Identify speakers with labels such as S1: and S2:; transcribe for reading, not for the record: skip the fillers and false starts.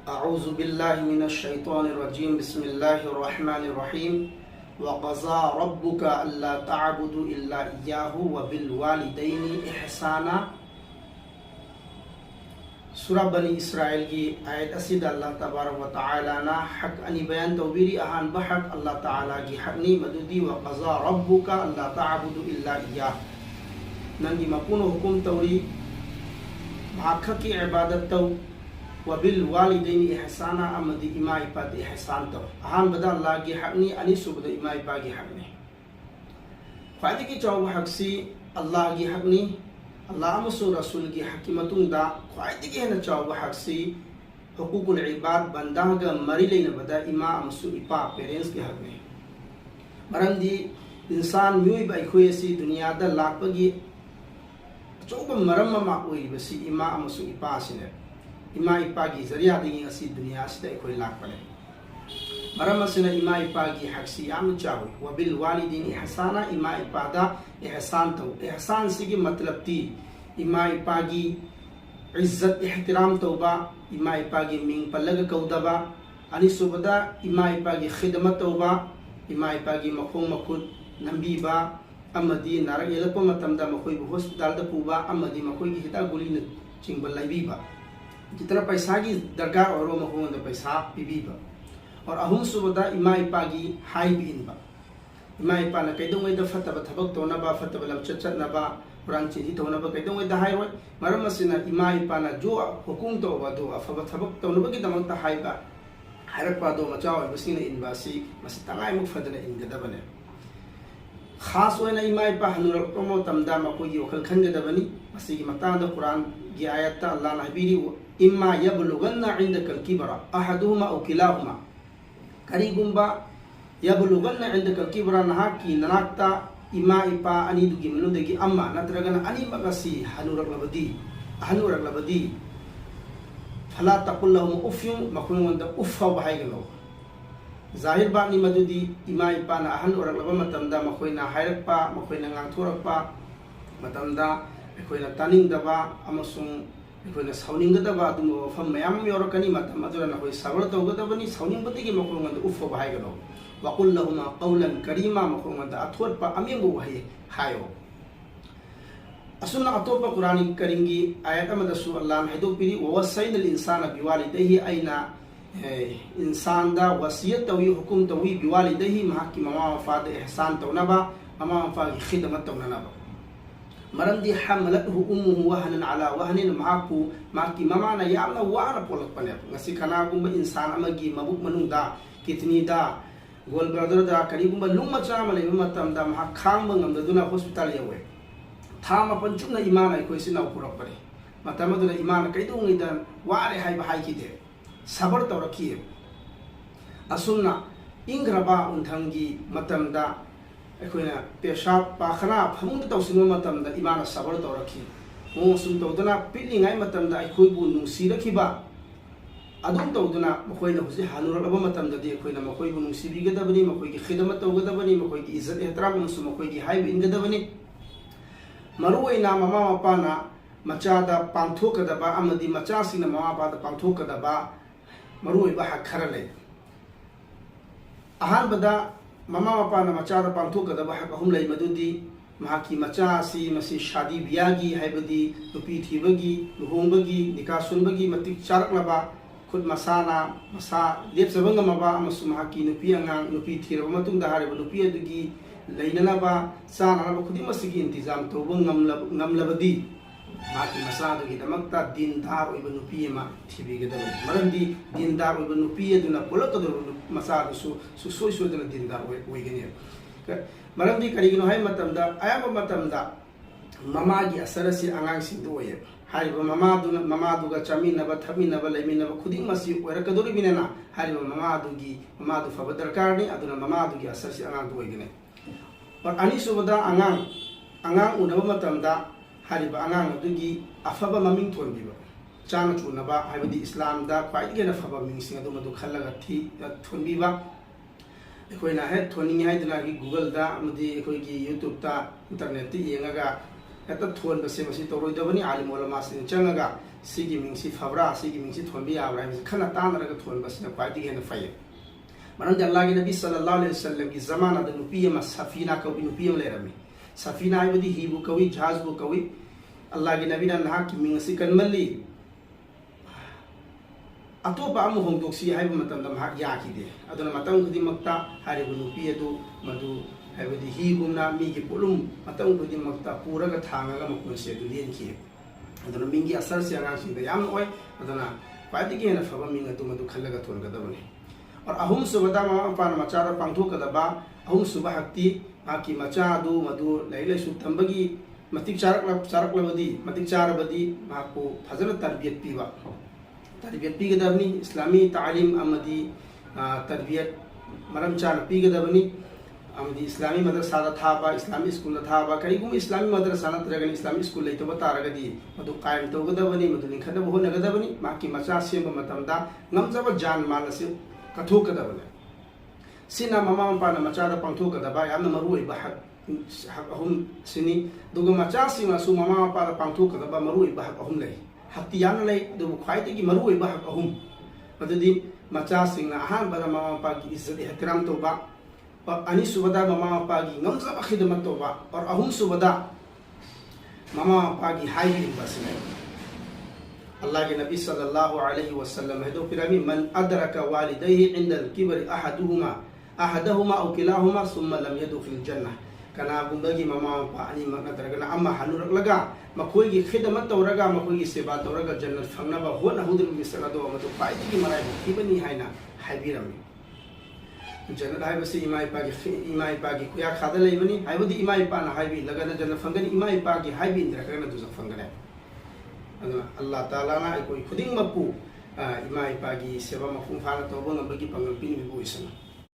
S1: अऊज़ु बिल्लाहि मिनश शैतानिर रजीम बिस्मिल्लाहिर रहमानिर रहीम वक़ज़ा रब्बुका अल्ला तअबुदु इल्ला इय्याहु व बिल वालिदैनि इहसाना। सूरा बनी इसराइल की आयत असिद अल्लाह तबारक व तआला ना हक अनि बयान तौबीरी अहान बहक अल्लाह ताला की हकनी मदुदी वक़ज़ा रब्बुका अल्ला तअबुदु इल्ला इय्याहु नंगी मकुन हुकुम तौरी माख की इबादत तौ वबिल वालिदैनि इहसाना अमदी इमा इपा इहसान तौ अहान बदा अल्लाह की हकनी अनि सुबद इमा इपा की हकनी ख्वादी की चौब हकसी अल्लाह की हकनी अल्लाह मसू रसूल की हक की मतुंगदा ख्वादी की हेन चौब हकसी हुकूकुल इबाद बंदागा मरी लेना बदा इमा मसू इपा पेरेंट्स की हकनी मरंदी इंसान म्यूई बाइखुए सी दुनिया दा लापगी चौब मरम मा ओई बसी इमा मसू इपा सिने इमा इपा की जरिया दी दुनिया से लापने मरम से इमा इपा की हकसी चावे वबिल वालिदैन इहसाना इमा इपादा एहसान तो एहसान से की मतलब थी इमा इपा की इज्जत एहतराम तौबा इमा इपा की मिंग पल्लग कौदबा अनिसुबदा इमा इपा की खिदमत तौबा इमा इपा की मखों मखुद नंबीबा अमदी नारक येलप मतमदा मखोई हॉस्पिटल दा पुबा अमदी मखोई की हिदा गुली चिंग लाइबीबा जितना पैसा की दरकार और मखों पैसा पीबीबा और अहुम सुबदा इमा इपा की हाई बीनबा इमा इपा न कैदोंगै दा फतब थबक तोनबा फतब लमचत चतनबा पुरान चीजी तोनबा कैदोंगै दा हाइरोय मरम असिना इमा इपा न जो हुकुम तौबा दो अफब थबक तोनबा की दमक ता हाइबा हाइरपा दो मचाओ बसिना इनबासी मस तंगाय मुख फदना इनगदबने खास होना इमा इपा हनुरकमो तमदा मकोगी वखल खनगदबनी मसी की मतांदा कुरान की आयत अल्लाह ने हबीरी इम्मा यबलुगन्ना इंदकल किबरा अहदुहुमा औ किलाहुमा करीगुंबा यबलुगन्ना इंदकल किबरा नहा की ननाक्ता इमा इपा अनि दुगी मनुदगी अम्मा नत्रगन अनि मगसी हनुरकलबदी फला तकुल लहुम उफ्युम मखुंगंदा उफ्फा बहाइगनो जाहिर बानी मदुदी इमा इपा ना अहन ओरकलबा मतमदा मखोइना हाइरकपा मखोइना ngang-थोरकपा मतमदा अखोइना तानिंगदबा अमसुंग अखोइना साउनिंगदबा अदुम वफम मयाम योरकनी मतम अदुरना होय साबर तौगदबनी साउनिंगबदिगी मखोंगंदा उफ्फा बहाइगनो वकुल लहुमा कौलन करीमा मखोंगंदा अथोरपा अमेंगो वहाय हायो असुन्ना अतोपा कुरानी करींगी आयत अमदसु अल्लाह ने हैदोपिरी ववसैनल इंसाना बिवालिदैहि आइना इंसान दा वसीयत तवी हुकुम तवी बिवालिदैहि महकी ममा वफाद एहसान तौनबा ममा वफा की खिदमत तौनबा मरंदी हमलतहु उम्मुहु वहनन अला वहनिन महकु महकी ममा ना यामना वाना पोलकपने ngasi kana gumba insan amagi mabuk manungda kitni da gol brother da kari gumba lungma chama le matam da mah khang bangamdaduna hospital yawe thama panchuna imana ikoi sina purakpare matamaduna imana kaidungi dan ware hai bahai kide sabar tawraki asumna ingraba unthangi matamda अखोना पेशाब पाखना फमुंद तौसिंग मतमदा इमाना सबर तौरखी मो सुम तौदना पिलिंगाय मतमदा अखोइबु नुसिरखिबा अदुम तौदना मखोइना हुजि हानुरलबा मतमददि अखोइना मखोइबु नुसिबिगदबनी मखोइगी खिदमत तौगदबनी मखोइगी इज्जत एहतराम मुसु मखोइगी HYBE इनगदबनी मरुइना mama मपाना मचादा पांथोकदबा अमदि मचासिना mama पादा पांथोकदबा मरुइबा हखरा ले अहानबदा mama मपाना मचादा पांथोकदबा हक अहुम लई मदुदी महाकी मचासी मसी शादी बियागी हाइबदी नुपी थीबगी लुहोंबगी निका सुनबगी मतिक चारकलबा खुद मसाना मसा लेपसबंगमबा अमसु महाकी नुपी अंगांग नुपी थीरबा मतुंगदा हारिबा नुपी अदुगी लैननबा चाननबा खुदी मसिगी इंतजाम तौबा ngamlabadi माकी मसादुगी दमक्ता दीनदार ओइबा नुपी एमा थीबिगदबनी मरंदी दीनदार ओइबा नुपी अदुना पोलकदर मसादुसु सुसोय सोदना दीनदार ओइगनी मरंदी करिगिनो हाय मतमदा आयाबा मतमदा ममागी असरसी आंगांगसिंदो ओये हारिबा ममादुगा चामिनबा थमिनबा लैमिनबा खुदिंग मसी ओरकदोरिबिनेना हारिबा ममादु फबा दरकारनी अदुना ममादुगी असरसी आंगांगदो ओइगनी और अनिसुबदा आंगांग उनबा मतमदा हारिबा आंगांग अदुगी अफबा ममिंग थोनबिबा चाना चुनबा हाइबदी इस्लाम दा ख्वाइदगे न फबा मिंगसिंग अदु मदु खल्लगा थी थोनबिबा एखोइना हे थोनिंग हाइदना की गूगल दा अमदी एखोइगी यूट्यूब दा इंटरनेट ती येंगागा एता थोन बसे मसी तोरोइदबनी आलिम उलमा सिन चंगागा सिगी मिंगसी फबरा सिगी मिंगसी थोनबी याब्रा है खना तानरगा थोनबसना क्वाइदि हेन फय मनन अल्लाह के नबी सल्लल्लाहु अलैहि वसल्लम की जमाना द नुपी अमा सफीना कवि नुपी अम लेरमी सफीना हाइबदी हिबु कवि जहाज बु कवि अल्लाह के नबी ना की मिंगसी कनमली अतोपा अमु होंदोक्सी हाइब मतम दम हा याखिदे अदुना मतम खुदि मक्ता हारिबु नुपी अदु मदु हाइबदी हिगुमना मिगी पोलुम मतम खुदि मक्ता पुरगा थांगागा मकुनसे अदु लेनखि अदुना मिंगी असर से आगासिंग द याम ओय अदुना क्वाइदि हेन फबा मिंग अदु मदु खल्लगा थोनगदबने और अहुम सुबदा मामा पान मचार पांथोकदबा अहुम सुबा हक्ति माकी मचा अदु मदु लैलैसु तंबगी मतिक चारकलबदी मतिक चारबदी माको फजन तरबियत पीवा तरबियत पीगदबनी इस्लामी तालीम अमदी तरबियत मरम चार पीगदबनी अमदी इस्लामी मदरसा थाबा इस्लामी स्कूल थाबा कईगुम इस्लामी मदरसा नत्रगन इस्लामी स्कूल लेतबा तारगदी मदु कायम तौगदबनी मदु लिंखदब होनगदबनी माकी मचा सेम मतमदा नमजब जान मानसे कथोकदबने सिना ममा मपाना मचादा पांथोकदबा यामना मरुओइबा हक अहुम सिनी दुग मचा सिंगासु ममा मपादा पांथोकदबा मरुओइबा हक अहुम लई हक्ति यान लई दुग ख्वाइदगी मरुओइबा हक अहुम मदुदी मचा सिंगना अहानबदा ममा मपा की इज्जत एहतराम तोबा और अनिसुबदा ममा मपा की ngमजब खिदमत तोबा और अहुम सुबदा ममा मपा की हाइबी बसने अल्लाह के नबी सल्लल्लाहु अलैहि वसल्लम है दो पिरामी मन अदरक वालिदैहि इंदल किबर अहदहुमा औ किलाहुमा सुम्मा लम यदखिल जन्नह कनागुंबगी ममा मपा अनि नत्रगना अम्मा हनुरकलगा मखोइगी खिदमत तौरगा मखोइगी सेवा तौरगा जन्नत फंगनबा होना हुदुर मिसगदो मतो पाइदिगी मराय किबनी हाइना हाइबिरमी जन्नत हाइबसी इमा इपागी कुया खादा लेबनी हाइबदी इमा इपाना हाइबी लगना जन्नत फंगनी इमा इपागी हाइबी इंद्रकना दुज फंगने अल्लाह ताला ना कोई खुदिंग मपू इमा इपागी सेवा मफुम फाना तौबंग बगी पंगल पिनी बिबु इसना